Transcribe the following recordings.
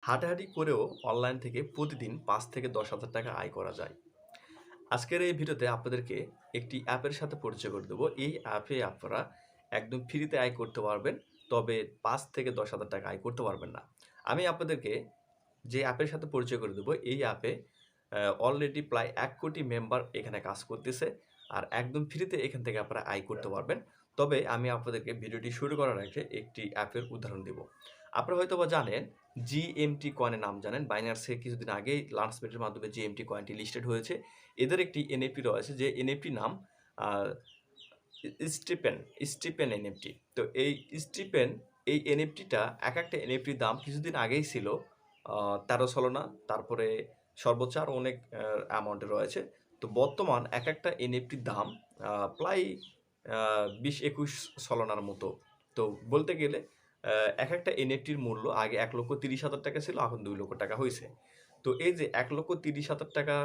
হাঁটাহাঁটি করেও অনলাইন থেকে প্রতিদিন ৫ থেকে ১০,০০০ টাকা আয় করা যায়। আজকের এই ভিডিওতে আপনাদেরকে একটি অ্যাপের সাথে পরিচয় করে দেবো। এই অ্যাপে আপনারা একদম ফ্রিতে আয় করতে পারবেন। তবে ৫ থেকে ১০,০০০ টাকা আয় করতে পারবেন না। আমি আপনাদেরকে যে অ্যাপের সাথে পরিচয় করে দেবো, এই অ্যাপে অলরেডি প্রায় ১ কোটি মেম্বার এখানে কাজ করতেছে। আর একদম ফ্রিতে এখান থেকে আপনারা আয় করতে পারবেন। তবে আমি আপনাদেরকে ভিডিওটি শুরু করার আগে একটি অ্যাপের উদাহরণ দেব। আপনারা হয়তোবা জানেন জিএমটি কয়েনের নাম জানেন। বাইন্যান্সে কিছুদিন আগেই লাঞ্চপেটের মাধ্যমে জিএমটি কয়েনটি লিস্টেড হয়েছে। এদের একটি এনএফটি রয়েছে, যে এনএফটি নাম আ স্টিপেন, স্টিপেন এনএফটি। তো এই স্টিপেন এই এনএফটিটা একটা এনএফটির দাম কিছুদিন আগেই ছিল ১৩-১৬ না, তারপরে সর্বোচ্চ আরও অনেক অ্যামাউন্টে রয়েছে। তো বর্তমান একটা এনএফটির দাম প্রায় ২০-২১ সলোনার মতো। তো বলতে গেলে একটা এনএফটির মূল্য আগে ১,৩০,০০০ টাকা ছিল, এখন ২ লক্ষ টাকা হইছে। তো এই যে ১,৩০,০০০ টাকা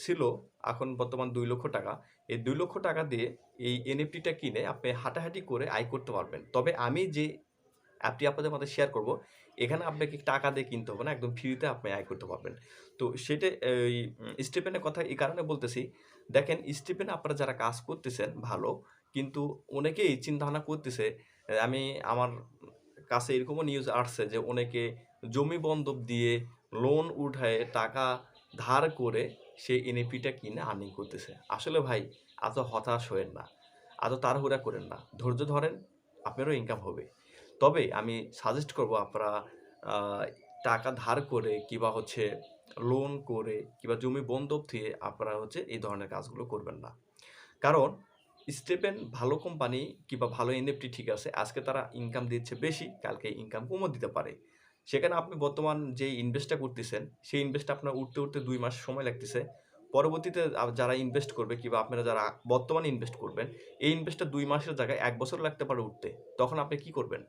ছিল, এখন বর্তমান ২ লক্ষ টাকা। এই ২ লক্ষ টাকা দিয়ে এই এনএফটিটা কিনে আপনি হাঁটাহাঁটি করে আয় করতে পারবেন। তবে আমি যে অ্যাপটি আপনাদের মধ্যে শেয়ার করব, এখানে আপনাকে টাকা দিয়ে কিনতে হবে না, একদম ফ্রিতে আপনি আয় করতে পারবেন। তো সেটা এই স্টিপেনের কথা এই কারণে বলতেছি, দেখেন স্টিপেনে আপনারা যারা কাজ করতেছেন ভালো, কিন্তু অনেকেই চিন্তাভাবনা করতেছে, আমি আমার কাছে এরকমও নিউজ আসছে যে অনেকে জমি বন্ধক দিয়ে লোন উঠায়ে টাকা ধার করে সেই এনএফটিটা কিনে আর্নিং করতেছে। আসলে ভাই, এত হতাশ হয়েন না, এত তাড়াহুড়া করেন না, ধৈর্য ধরেন, আপনারও ইনকাম হবে। তবে আমি সাজেস্ট করব আপনারা আ টাকা ধার করে কিংবা লোন করে কিংবা জমি বন্ধক দিয়ে আপনারা এই ধরনের কাজগুলো করবেন না। কারণ স্টেপেন ভালো কোম্পানি কিংবা ভালো এনএফটি ঠিক আছে, আজকে তারা ইনকাম দিচ্ছে বেশি, কালকে ইনকাম কমও দিতে পারে। সেখানে আপনি বর্তমান যে ইনভেস্টটা করতেছেন, সেই ইনভেস্টটা আপনার উঠতে ২ মাস সময় লাগতেছে। পরবর্তীতে যারা ইনভেস্ট করবে কিংবা আপনারা যারা বর্তমানে ইনভেস্ট করবেন, এই ইনভেস্টটা ২ মাসের জায়গায় ১ বছর লাগতে পারে উঠতে। তখন আপনি কি করবেন?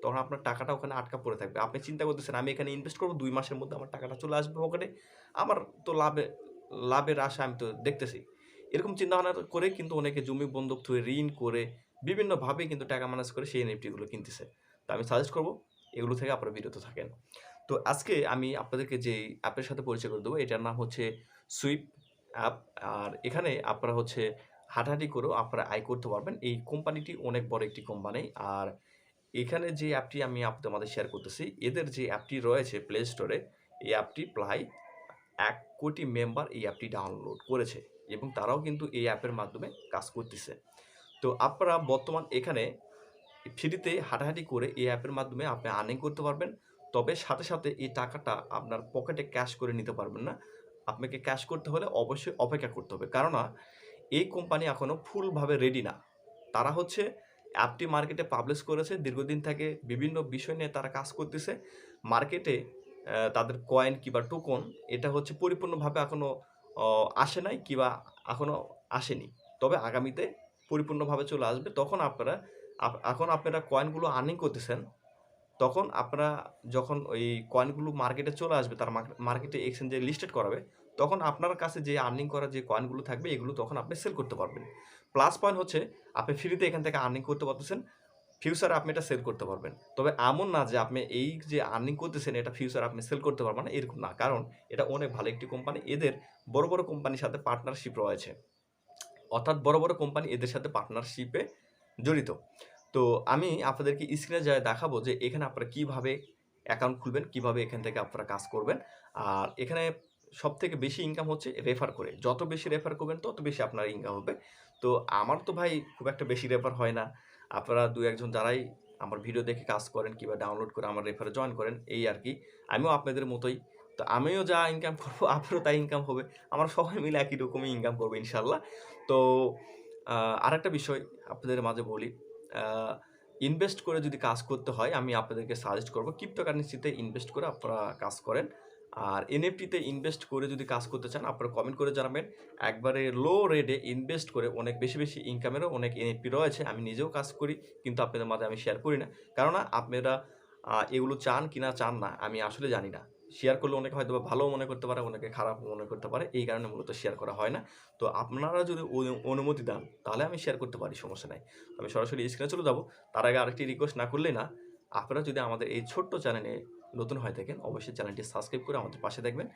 তখন আপনার টাকাটা ওখানে আটকা পড়ে থাকবে। আপনি চিন্তা করতেছেন, আমি এখানে ইনভেস্ট করব, ২ মাসের মধ্যে আমার টাকাটা চলে আসবে পকেটে। আমার তো লাভের আশা আমি তো দেখতেছি। এরকম চিন্তাভাবনা করে কিন্তু অনেকে জমি বন্ধক থুয়ে ঋণ করে বিভিন্নভাবে কিন্তু টাকা ম্যানেজ করে সেই এনএফটি গুলো কিনতেছে। তো আমি সাজেস্ট করব এগুলো থেকে আপনারা বিরত থাকেন। তো আজকে আমি আপনাদেরকে যেই অ্যাপের সাথে পরিচয় করে দেবো, এটার নাম হচ্ছে সুইপ অ্যাপ। আর এখানে আপনারা হাঁটাহাঁটি করেও আপনারা আয় করতে পারবেন। এই কোম্পানিটি অনেক বড় একটি কোম্পানি। আর এখানে যে অ্যাপটি আমি আপনাদের শেয়ার করতেছি, এদের যে অ্যাপটি রয়েছে প্লে স্টোরে, এই অ্যাপটি প্রায় ১ কোটি মেম্বার এই অ্যাপটি ডাউনলোড করেছে এবং তারাও কিন্তু এই অ্যাপের মাধ্যমে কাজ করতেছে। তো আপনারা বর্তমান এখানে ফ্রিতে হাঁটাহাঁটি করে এই অ্যাপের মাধ্যমে আপনি আর্নিং করতে পারবেন। তবে সাথে, সাথে এই টাকাটা আপনার পকেটে ক্যাশ করে নিতে পারবেন না। আপনাকে ক্যাশ করতে হলে অবশ্যই অপেক্ষা করতে হবে। কেননা এই কোম্পানি এখনো ফুলভাবে রেডি না। তারা অ্যাপটি মার্কেটে পাবলিশ করেছে। দীর্ঘদিন থেকে বিভিন্ন বিষয় নিয়ে তারা কাজ করতেছে। মার্কেটে তাদের কয়েন কিংবা টোকন এটা পরিপূর্ণভাবে এখনো অ আসে নাই কিংবা এখনো আসেনি। তবে আগামীতে পরিপূর্ণভাবে চলে আসবে। তখন আপনারা এখন আপনারা কয়েনগুলো আর্নিং করতেছেন, তখন আপনারা যখন ওই কয়েনগুলো মার্কেটে চলে আসবে, তারা মার্কেটে এক্সচেঞ্জে লিস্টেড করাবে, তখন আপনার কাছে যে আর্নিং করা যে কয়েনগুলো থাকবে, এগুলো তখন আপনি সেল করতে পারবেন। প্লাস পয়েন্ট আপনি ফ্রিতে এখান থেকে আর্নিং করতে পারতেছেন। ফিউচারে আপনি এটা সেল করতে পারবেন। তবে এমন না যে আপনি এই যে আর্নিং করতেছেন, এটা ফিউচারে আপনি সেল করতে পারবেন না, এরকম না। কারণ এটা অনেক ভালো একটি কোম্পানি। এদের বড়, বড় কোম্পানির সাথে পার্টনারশিপ রয়েছে। অর্থাৎ বড়, বড় কোম্পানি এদের সাথে পার্টনারশিপে জড়িত। তো আমি আপনাদেরকে স্ক্রিনে যায়ে দেখাবো যে এখানে আপনারা কিভাবে অ্যাকাউন্ট খুলবেন, কিভাবে এখান থেকে আপনারা কাজ করবেন। আর এখানে সবথেকে বেশি ইনকাম রেফার করে। যত বেশি রেফার করবেন তত বেশি আপনার ইনকাম হবে। তো আমার তো ভাই খুব একটা বেশি রেফার হয় না। আপনারা ২-১ জন যারাই আমার ভিডিও দেখে কাজ করেন কিংবা ডাউনলোড করে আমার রেফারে জয়েন করেন, এই আরকি। আমিও আপনাদের মতোই। তো আমিও যা ইনকাম করব আপনারও তাই ইনকাম হবে। আমরা সবাই মিলে একই রকমই ইনকাম করব ইনশাআল্লাহ। তো আরেকটা বিষয় আপনাদের মাঝে বলি। আ ইনভেস্ট করে যদি কাজ করতে হয়, আমি আপনাদেরকে সাজেস্ট করব ক্রিপ্টোকারেন্সিতে ইনভেস্ট করে আপনারা কাজ করেন। আর এনএফটিতে ইনভেস্ট করে যদি কাজ করতে চান, আপনারা কমেন্ট করে জানাবেন। একবারে লো রেটে ইনভেস্ট করে অনেক বেশি, বেশি ইনকামেরও অনেক এনএফটি রয়েছে। আমি নিজেও কাজ করি, কিন্তু আপনাদের মাঝে আমি শেয়ার করি না। কেননা আপনারা এগুলো চান কিনা চান না আমি আসলে জানি না। শেয়ার করলে অনেকে হয়তোবা ভালোও মনে করতে পারে, অনেকে খারাপও মনে করতে পারে। এই কারণে মূলত শেয়ার করা হয় না। তো আপনারা যদি অনুমতি দেন, তাহলে আমি শেয়ার করতে পারি, সমস্যা নাই। আমি সরাসরি স্ক্রিনে চলে যাব। তার আগে আরেকটি রিকোয়েস্ট না করলেই না। আপনারা যদি আমাদের এই ছোট্ট চ্যানেলে নতুন হয়ে থাকেন অবশ্যই চ্যানেলটি সাবস্ক্রাইব করে আমাদের পাশে থাকবেন।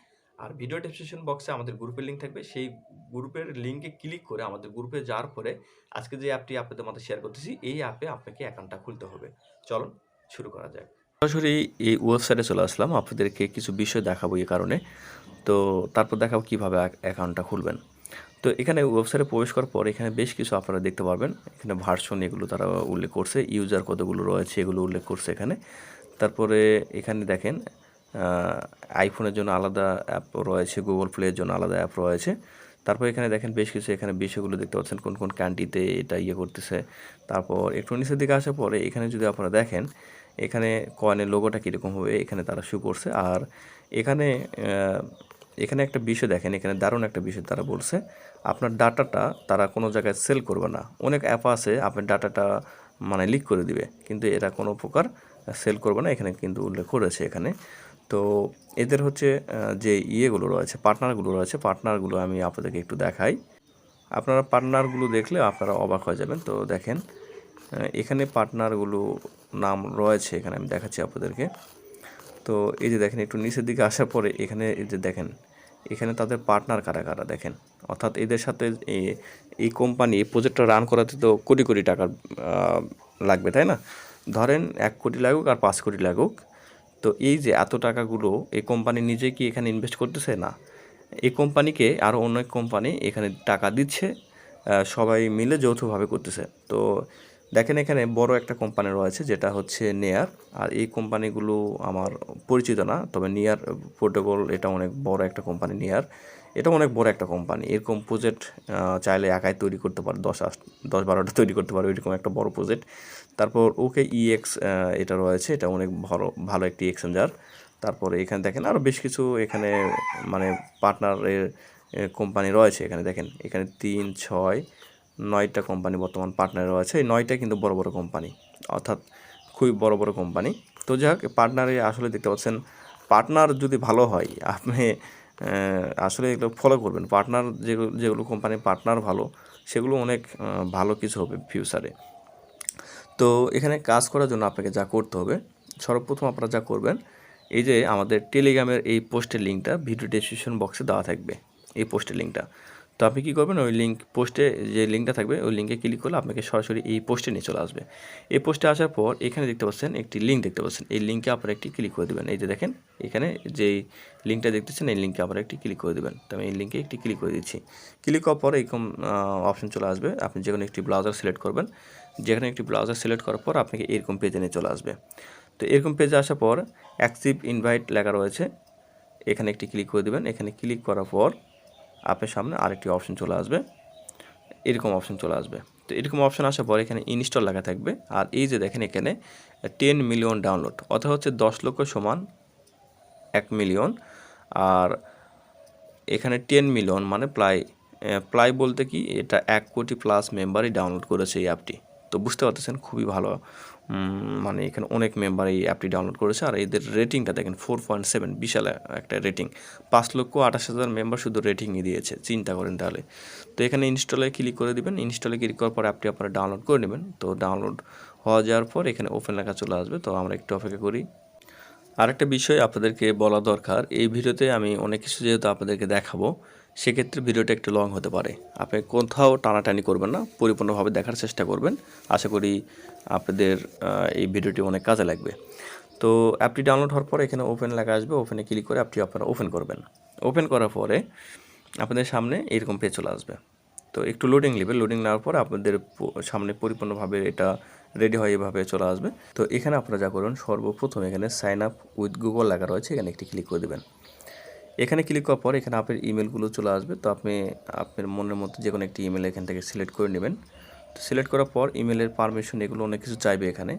আর ভিডিও ডেসক্রিপশন বক্সে আমাদের গ্রুপের লিঙ্ক থাকবে, সেই গ্রুপের লিঙ্কে ক্লিক করে আমাদের গ্রুপে যাওয়ার পরে আজকে যে অ্যাপটি আপনাদের মধ্যে শেয়ার করতেছি এই অ্যাপে আপনাকে অ্যাকাউন্টটা খুলতে হবে। চলুন শুরু করা যাক। সরাসরি এই ওয়েবসাইটে চলে আসলাম, আপনাদেরকে কিছু বিষয় দেখাবো এই কারণে। তো তারপর দেখাবো কীভাবে অ্যাকাউন্টটা খুলবেন। তো এখানে ওয়েবসাইটে প্রবেশ করার পর এখানে বেশ কিছু আপনারা দেখতে পারবেন, এখানে ভার্সন এগুলো তারা উল্লেখ করছে, ইউজার কতগুলো রয়েছে এগুলো উল্লেখ করছে এখানে। তারপরে এখানে দেখেন আইফোনের জন্য আলাদা অ্যাপ রয়েছে, গুগল প্লের জন্য আলাদা অ্যাপ রয়েছে। তারপর এখানে দেখেন বেশ কিছু এখানে বিষয়গুলো দেখতে পাচ্ছেন, কোন কোন কান্ট্রিতে এটা করতেছে। তারপর একটু নিচের দিকে আসার পরে এখানে যদি আপনারা দেখেন এখানে কয়েনের লোগোটা কীরকম হবে এখানে তারা শো করছে। আর এখানে এখানে একটা বিষয় দেখেন, এখানে দারুণ একটা বিষয় তারা বলছে, আপনার ডাটাটা তারা কোনো জায়গায় সেল করবে না। অনেক অ্যাপ আছে আপনার ডাটাটা মানে লিক করে দিবে, কিন্তু এরা কোনো প্রকার সেল করবে না, এখানে কিন্তু উল্লেখ করেছে এখানে। তো এদের হচ্ছে যে ইয়েগুলো রয়েছে, পার্টনারগুলো রয়েছে, পার্টনারগুলো আমি আপনাদেরকে একটু দেখাই। আপনারা পার্টনারগুলো দেখলে আপনারা অবাক হয়ে যাবেন। তো দেখেন এখানে পার্টনারগুলো নাম রয়েছে, এখানে আমি দেখাচ্ছি আপনাদেরকে। তো এই যে দেখেন একটু নিচের দিকে আসার পরে এখানে এই যে দেখেন এখানে তাদের পার্টনার কারা কারা দেখেন, অর্থাৎ এদের সাথে এই কোম্পানি এই প্রজেক্টটা রান করাতে তো কোটি কোটি টাকা লাগবে, তাই না? ধরেন 1 কোটি লাগুক আর 5 কোটি লাগুক, তো এই যে এত টাকাগুলো এই কোম্পানি নিজে কি এখানে ইনভেস্ট করতেছে না, এই কোম্পানিকে আরও অনেক কোম্পানি এখানে টাকা দিচ্ছে, সবাই মিলে যৌথভাবে করতেছে। তো দেখেন এখানে বড় একটা কোম্পানি রয়েছে যেটা হচ্ছে নেয়ার, আর এই কোম্পানিগুলো আমার পরিচিত না, তবে নিয়ার পোর্টেবল এটা অনেক বড় একটা কোম্পানি। নিয়ার এটা অনেক বড় একটা কোম্পানি, এরকম প্রজেক্ট চাইলে একাই তৈরি করতে পারে, 10-12টা তৈরি করতে পারে, ওইরকম একটা বড় প্রজেক্ট। তারপর ওকে ইএক্স এটা রয়েছে, এটা অনেক ভালো একটি এক্সচেঞ্জার। তারপরে এখানে দেখেন আরও বেশ কিছু এখানে মানে পার্টনারের কোম্পানি রয়েছে, এখানে দেখেন এখানে 3-6-9টা কোম্পানি বর্তমান পার্টনার রয়েছে। এই 9টা কিন্তু বড় বড় কোম্পানি, অর্থাৎ খুবই বড় বড় কোম্পানি। তো যাই হোক পার্টনারে আসলে দেখতে পাচ্ছেন, পার্টনার যদি ভালো হয় আপনি আসলে এগুলো ফলো করবেন। পার্টনার যেগুলো কোম্পানির পার্টনার ভালো, সেগুলো অনেক ভালো কিছু হবে ফিউচারে। তো এখানে কাজ করার জন্য আপনাকে যা করতে হবে, সর্বপ্রথম আপনারা যা করবেন, এই যে আমাদের টেলিগ্রামের এই পোস্টের লিঙ্কটা ভিডিও ডেসক্রিপশন বক্সে দেওয়া থাকবে, এই পোস্টের লিঙ্কটা। তো আপনি কী করবেন, ওই লিঙ্ক পোস্টে যে লিঙ্কটা থাকবে ওই লিঙ্কে ক্লিক করলে আপনাকে সরাসরি এই পোস্টে নিয়ে চলে আসবে। এই পোস্টে আসার পর এখানে দেখতে পাচ্ছেন একটি লিঙ্ক দেখতে পাচ্ছেন, এই লিঙ্কে আপনারা একটি ক্লিক করে দেবেন। এই যে দেখেন এখানে যেই লিঙ্কটা দেখতেছেন এই লিঙ্কে আপনারা একটি ক্লিক করে দেবেন। তো আমি এই লিঙ্কে একটি ক্লিক করে দিচ্ছি। ক্লিক করার পর এরকম অপশন চলে আসবে, আপনি যে কোনো একটি ব্রাউজার সিলেক্ট করবেন। যেখানে একটি ব্রাউজার সিলেক্ট করার পর আপনাকে এরকম পেজে নিয়ে চলে আসবে। তো এরকম পেজে আসার পর অ্যাক্টিভ ইনভাইট লেখা রয়েছে, এখানে একটি ক্লিক করে দেবেন। এখানে ক্লিক করার পর আপনার সামনে আরেকটি অপশন চলে আসবে, এরকম অপশন চলে আসবে। তো এরকম অপশন আসার পর এখানে ইনস্টল লেখা থাকবে। আর এই যে দেখেন এখানে 10 মিলিয়ন ডাউনলোড, অর্থাৎ হচ্ছে 10 লক্ষ সমান 1 মিলিয়ন। আর এখানে 10 মিলিয়ন মানে প্রায় বলতে কি এটা 1 কোটি প্লাস মেম্বারই ডাউনলোড করেছে এই অ্যাপটি। তো বুঝতে পারতেছেন খুবই ভালো, মানে এখানে অনেক মেম্বার এই অ্যাপটি ডাউনলোড করেছে। আর এদের রেটিংটা দেখেন 4.7, বিশাল একটা রেটিং। 5,28,000 মেম্বার শুধু রেটিংই দিয়েছে, চিন্তা করেন তাহলে। তো এখানে ইনস্টলে ক্লিক করে দেবেন। ইনস্টলে ক্লিক করার পর অ্যাপটি আপনারা ডাউনলোড করে নেবেন। তো ডাউনলোড হয়ে যাওয়ার পর এখানে ওপেন লেখা চলে আসবে। তো আমরা একটু অপেক্ষা করি। আরেকটা বিষয় আপনাদেরকে বলা দরকার, এই ভিডিওতে আমি অনেক কিছু যেহেতু আপনাদেরকে দেখাবো, সেক্ষেত্রে ভিডিওটা একটু লং হতে পারে। আপনি কোথাও টানাটানি করবেন না, পরিপূর্ণভাবে দেখার চেষ্টা করবেন। আশা করি আপনাদের এই ভিডিওটি অনেক কাজে লাগবে। তো অ্যাপটি ডাউনলোড হওয়ার পরে এখানে ওপেন লেখা আসবে, ওপেনে ক্লিক করে অ্যাপটি আপনারা ওপেন করবেন। ওপেন করার পরে আপনাদের সামনে এরকম পেজ চলে আসবে। তো একটু লোডিং নেবে, লোডিং নেওয়ার পর আপনাদের সামনে পরিপূর্ণভাবে এটা রেডি হয় এভাবে চলে আসবে। তো এখানে আপনারা যা করুন, সর্বপ্রথম এখানে সাইন আপ উইথ গুগল লেখা রয়েছে, এখানে একটি ক্লিক করে দেবেন। এখানে ক্লিক করার পর এখানে আপনার ইমেলগুলো চলে আসবে। তো আপনি আপনার মনের মতো যে কোনো একটি ইমেল এখান থেকে সিলেক্ট করে নেবেন। তো সিলেক্ট করার পর ইমেলের পারমিশন এগুলো অনেক কিছু চাইবে এখানে,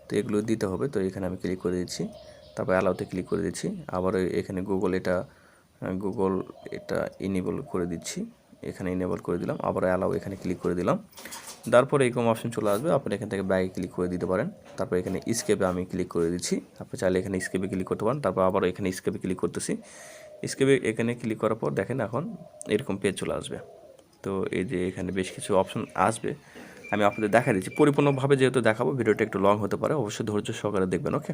তো এগুলো দিতে হবে। তো এখানে আমি ক্লিক করে দিচ্ছি, তারপর অ্যালাউতে ক্লিক করে দিচ্ছি। আবার এখানে গুগল এটা ইনেবল করে দিচ্ছি, এখানে ইনেবল করে দিলাম। আবার অ্যালাউ এখানে ক্লিক করে দিলাম। তারপরে এরকম অপশন চলে আসবে, আপনি এখান থেকে ব্যাগে ক্লিক করে দিতে পারেন। তারপর এখানে স্কেপে আমি ক্লিক করে দিচ্ছি, আপনি চাইলে এখানে স্কেপে ক্লিক করতে পারেন। তারপর আবার এখানে স্কেপে ক্লিক করতেছি। স্কেপে এখানে ক্লিক করার পর দেখেন এখন এরকম পেজ চলে আসবে। তো এই যে এখানে বেশ কিছু অপশন আসবে, আমি আপনাদের দেখা দিচ্ছি পরিপূর্ণভাবে, যেহেতু দেখাবো ভিডিওটা একটু লং হতে পারে, অবশ্যই ধৈর্য সহকারে দেখবেন। ওকে,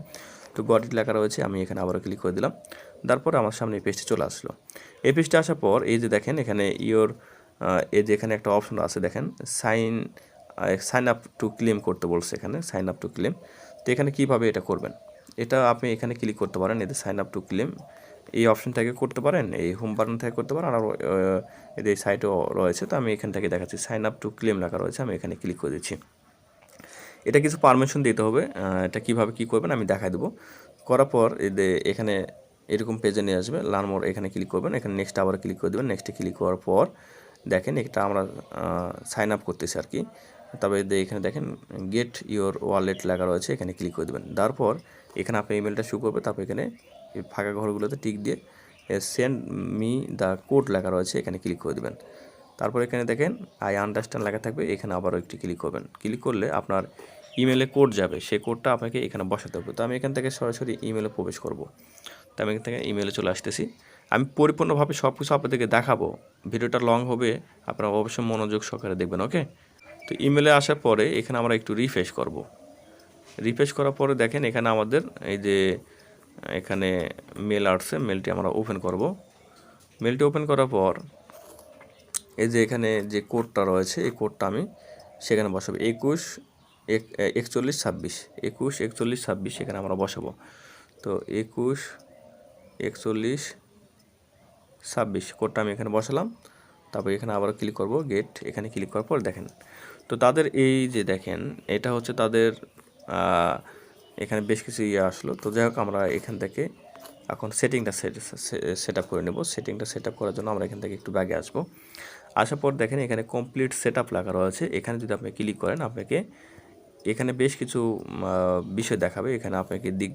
তো গট ইট লেখা রয়েছে, আমি এখানে আবারও ক্লিক করে দিলাম। তারপর আমার সামনে এই পেজটি চলে আসলো। এই পেজটা আসার পর এই যে দেখেন এখানে এই যে এখানে একটা অপশন আছে দেখেন, সাইন আপ টু ক্লেম করতে বলছে, এখানে সাইন আপ টু ক্লেম। তো এখানে কীভাবে এটা করবেন, এটা আপনি এখানে ক্লিক করতে পারেন, এতে সাইন আপ টু ক্লেম এই অপশন থেকে করতে পারেন, এই হোম বাটন থেকে করতে পারেন, আর এই সাইটও রয়েছে। তো আমি এখান থেকে দেখাচ্ছি, সাইন আপ টু ক্লেম লেখা রয়েছে, আমি এখানে ক্লিক করে দিচ্ছি। এটা কিছু পারমিশন দিতে হবে, এটা কীভাবে কী করবেন আমি দেখাই দেবো। করার পর এখানে এরকম পেজে নিয়ে আসবে, লার্ন মোর, এখানে ক্লিক করবেন, এখানে নেক্সট আবার ক্লিক করে দেবেন। নেক্সটে ক্লিক করার পর দেখেন এটা আমরা সাইন আপ করতেছি আর কি। তবে এখানে দেখেন গেট ইওর ওয়ালেট লেখা রয়েছে, এখানে ক্লিক করে দেবেন। তারপর এখানে আপনার ইমেলটা শো করবে, তারপর এখানে ফাঁকা ঘরগুলোতে টিক দিয়ে সেন্ড মি দ্য কোড লেখা রয়েছে, এখানে ক্লিক করে দেবেন। তারপর এখানে দেখেন আই আন্ডারস্ট্যান্ড লেখা থাকবে, এখানে আবারও একটি ক্লিক করবেন। ক্লিক করলে আপনার ইমেলে কোড যাবে, সেই কোডটা আপনাকে এখানে বসাতে হবে। তো আমি এখান থেকে সরাসরি ইমেলে প্রবেশ করব। তো আমি এখান থেকে ইমেলে চলে আসতেছি। আমি পরিপূর্ণভাবে সব কিছু আপনাদেরকে দেখাবো, ভিডিওটা লং হবে, আপনারা অবশ্যই মনোযোগ সহকারে দেখবেন। ওকে, তো ইমেলে আসার পরে এখানে আমরা একটু রিফ্রেশ করব। রিফ্রেশ করার পরে দেখেন এখানে আমাদের এই যে এখানে মেল আসছে, মেলটি আমরা ওপেন করব। মেলটি ওপেন করার পর এই যে এখানে যে কোডটা রয়েছে, এই কোডটা আমি সেখানে বসাবো, 21 41 26 এখানে আমরা বসাবো। তো 21 41 26 কোডটা আমি এখানে বসালাম। তারপর এখানে আবার ক্লিক করব, গেট, এখানে ক্লিক করার পর দেখেন তো তাদের এই যে দেখেন এটা হচ্ছে তাদের এখানে বেশ কিছু আসলো। তো যাই হোক আমরা এখান থেকে এখন সেটিংটা সেট আপ করে নেব। সেটিংটা সেট আপ করার জন্য আমরা এখান থেকে একটু ব্যাগে আসবো। আসার পর দেখেন এখানে কমপ্লিট সেট আপ লেখা রয়েছে, এখানে যদি আপনি ক্লিক করেন আপনাকে এখানে বেশ কিছু বিষয় দেখাবে। এখানে আপনাকে দিক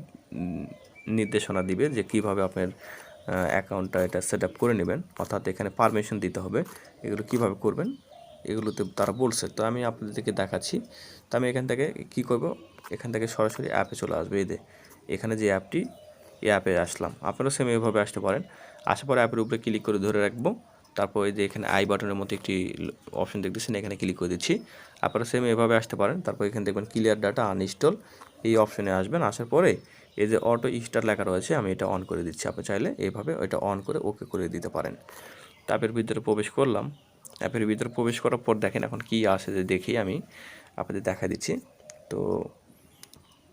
নির্দেশনা দিবে যে কীভাবে আপনার অ্যাকাউন্টটা এটা সেট আপ করে নেবেন, অর্থাৎ এখানে পারমিশন দিতে হবে। এগুলো কিভাবে করবেন এগুলোতে তারা বলছে, তো আমি আপনাদেরকে দেখাচ্ছি। তো আমি এখান থেকে কী করব, এখান থেকে সরাসরি অ্যাপে চলে আসবে। এখানে যে অ্যাপটি, এই অ্যাপে আসলাম। আপনারা সেম এভাবে আসতে পারেন। আসার পর অ্যাপের উপরে ক্লিক করে ধরে রাখবো। তারপর এই যে এখানে আই বাটনের মতো একটি অপশন দেখতেছেন, এখানে ক্লিক করে দিচ্ছি। আপনারা সেম এভাবে আসতে পারেন। তারপর এখানে দেখবেন ক্লিয়ার ডাটা আনইনস্টল, এই অপশনে আসবেন। আসার পরে এই যে অটো স্টার্ট লেখা রয়েছে, আমি এটা অন করে দিচ্ছি। আপনি চাইলে এইভাবে এটা অন করে ওকে করে দিতে পারেন। অ্যাপের ভিতরে প্রবেশ করলাম। অ্যাপের ভিতরে প্রবেশ করার পর দেখেন এখন কী আসে যে দেখি আমি আপনাদের দেখা দিচ্ছি। তো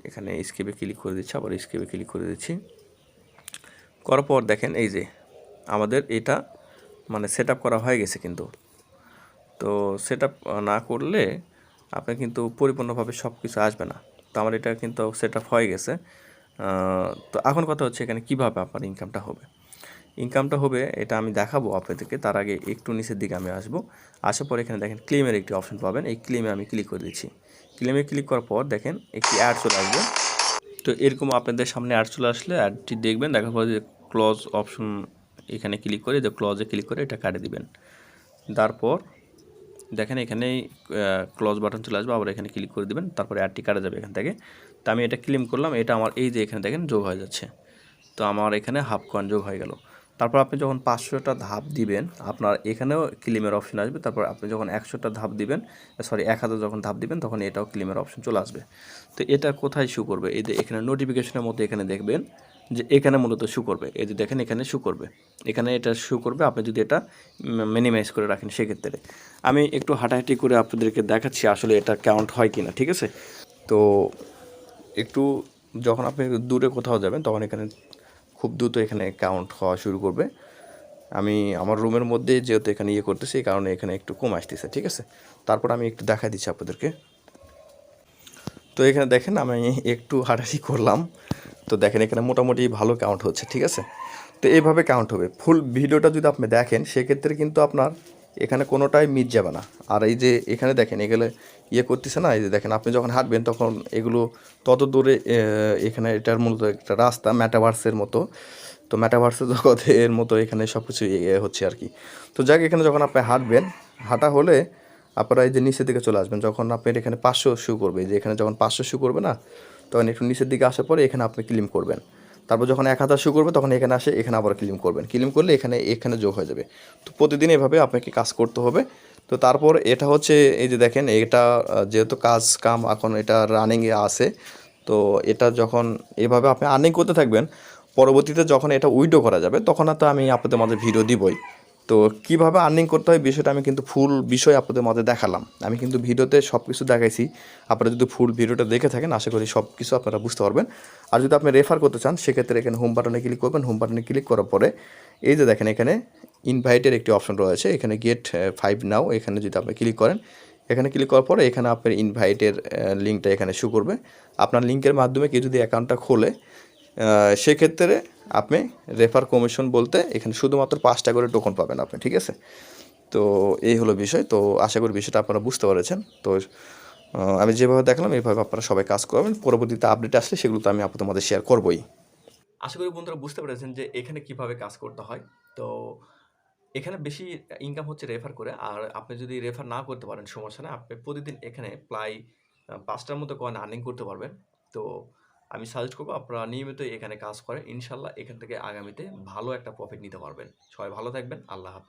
এখানে স্কেপে ক্লিক করে দিচ্ছি, আবার স্কেপে ক্লিক করে দিচ্ছি। করার পর দেখেন এই যে আমাদের এটা মানে সেট আপ করা হয়ে গেছে কিন্তু। তো সেট আপ না করলে আপনার কিন্তু পরিপূর্ণভাবে সব কিছু আসবে না। তো আমার এটা কিন্তু সেট আপ হয়ে গেছে। তো এখন কথা হচ্ছে এখানে কীভাবে আপনার ইনকামটা হবে এটা আমি দেখাবো আপনাদেরকে। তার আগে একটু নিচের দিকে আমি আসবো। আসার পর এখানে দেখেন ক্লেমের একটি অপশন পাবেন, এই ক্লেমে আমি ক্লিক করে দিচ্ছি। ক্লেমে ক্লিক করার পর দেখেন একটি অ্যাড চলে আসবে। তো এরকম আপনাদের সামনে অ্যাড চলে আসলে অ্যাডটি দেখবেন, দেখার পর যে ক্লজ অপশন এখানে ক্লিক করে যে ক্লজে ক্লিক করে এটা কাটে দিবেন। তারপর দেখেন এখানেই ক্লোজ বাটন চলে আসবে, আবার এখানে ক্লিক করে দেবেন। তারপরে অ্যাডটি কাটা যাবে এখান থেকে। তো আমি এটা ক্লেম করলাম, এটা আমার এই যে এখানে দেখেন যোগ হয়ে যাচ্ছে। তো আমার এখানে হাফ কয়েন যোগ হয়ে গেল। তারপর আপনি যখন 500টা ধাপ দিবেন আপনার এখানেও ক্লেমের অপশন আসবে। তারপর আপনি যখন 100টা ধাপ দিবেন, 1000 যখন ধাপ দিবেন তখন এটাও ক্লেমের অপশন চলে আসবে। তো এটা কোথায় শো করবে, এই যে এখানে নোটিফিকেশনের মধ্যে এখানে দেখবেন যে এখানে মূলত শো করবে। এই যে দেখেন এখানে শো করবে, এখানে এটা শো করবে আপনি যদি এটা মিনিমাইজ করে রাখেন। সেক্ষেত্রে আমি একটু হাঁটাহাঁটি করে আপনাদেরকে দেখাচ্ছি আসলে এটা কাউন্ট হয় কি না, ঠিক আছে। তো একটু যখন আপনি দূরে কোথাও যাবেন তখন এখানে খুব দ্রুত এখানে কাউন্ট হওয়া শুরু করবে। আমি আমার রুমের মধ্যে যেহেতু এখানে করতেছি এই কারণে এখানে একটু কম আসতেছে, ঠিক আছে। তারপর আমি একটু দেখা দিচ্ছি আপনাদেরকে। তো এখানে দেখেন আমি একটু হাঁটাহাঁটি করলাম, তো দেখেন এখানে মোটামুটি ভালো কাউন্ট হচ্ছে, ঠিক আছে। তো এইভাবে কাউন্ট হবে। ফুল ভিডিওটা যদি আপনি দেখেন সেক্ষেত্রে কিন্তু আপনার এখানে কোনোটাই মিস যাবে না। আর এই যে এখানে দেখেন এগুলো করতেছে না, এই যে দেখেন আপনি যখন হাঁটবেন তখন এগুলো তত দূরে এখানে এটার মূলত একটা রাস্তা মেটাভার্সের মতো। তো মেটাভার্সের জগতের মতো এখানে সব কিছু হচ্ছে আর কি। তো যাক এখানে যখন আপনি হাঁটবেন, হাঁটা হলে আপনারা এই যে নিচের দিকে চলে আসবেন। যখন আপনার এখানে 500 শো করবে, যে এখানে যখন 500 শো করবে না তখন একটু নিচের দিকে আসার পরে এখানে আপনি ক্লেম করবেন। তারপর যখন 1000 শো করবে তখন এখানে আসে, এখানে আবার ক্লেম করবেন, ক্লেম করলে এখানে যোগ হয়ে যাবে। তো প্রতিদিন এভাবে আপনাকে কাজ করতে হবে। তো তারপর এটা হচ্ছে, এই যে দেখেন এটা যেহেতু কাজ কাম এখন এটা রানিংয়ে আছে, তো এটা যখন এভাবে আপনি আর্নিং করতে থাকবেন, পরবর্তীতে যখন এটা উইথড্র করা যাবে তখন তো আমি আপনাদের মাঝে ভিডিও দিবই। তো কীভাবে আর্নিং করতে হয় বিষয়টা আমি কিন্তু ফুল বিষয় আপনাদের মাঝে দেখালাম, আমি কিন্তু ভিডিওতে সব কিছু দেখাইছি। আপনারা যদি ফুল ভিডিওটা দেখে থাকেন আশা করি সব কিছু আপনারা বুঝতে পারবেন। আর যদি আপনি রেফার করতে চান সেক্ষেত্রে এখানে হোম বাটনে ক্লিক করবেন, হোম বাটনে ক্লিক করার পরে এই যে দেখেন এখানে ইনভাইটের একটি অপশন রয়েছে, এখানে গেট 5 নাও, এখানে যদি আপনি ক্লিক করেন, এখানে ক্লিক করার পরে এখানে আপনার ইনভাইটের লিঙ্কটা এখানে শো করবে। আপনার লিঙ্কের মাধ্যমে কেউ যদি অ্যাকাউন্টটা খোলে সেক্ষেত্রে আপনি রেফার কমিশন বলতে এখানে শুধুমাত্র 5 টাকা করে টোকন পাবেন আপনি, ঠিক আছে? তো এই হলো বিষয়। তো আশা করি বিষয়টা আপনারা বুঝতে পেরেছেন। তো আমি যেভাবে দেখালাম এইভাবে আপনারা সবাই কাজ করবেন, পরবর্তীতে আপডেট আসলে সেগুলো তো আমি আপনাদের মধ্যে শেয়ার করবই। আশা করি বন্ধুরা বুঝতে পেরেছেন যে এখানে কিভাবে কাজ করতে হয়। তো এখানে বেশি ইনকাম হচ্ছে রেফার করে। আর আপনি যদি রেফার না করতে পারেন সমস্যা নাই। আপনি প্রতিদিন এখানে প্রায় ৫ টার মতো কয়েন আর্নিং করতে পারবেন। তো আমি সাজেস্ট করব আপনারা নিয়মিত এখানে কাজ করেন। ইনশাআল্লাহ এখান থেকে আগামীতে ভালো একটা প্রফিট নিতে পারবেন। সবাই ভালো থাকবেন। আল্লাহ হাফেজ।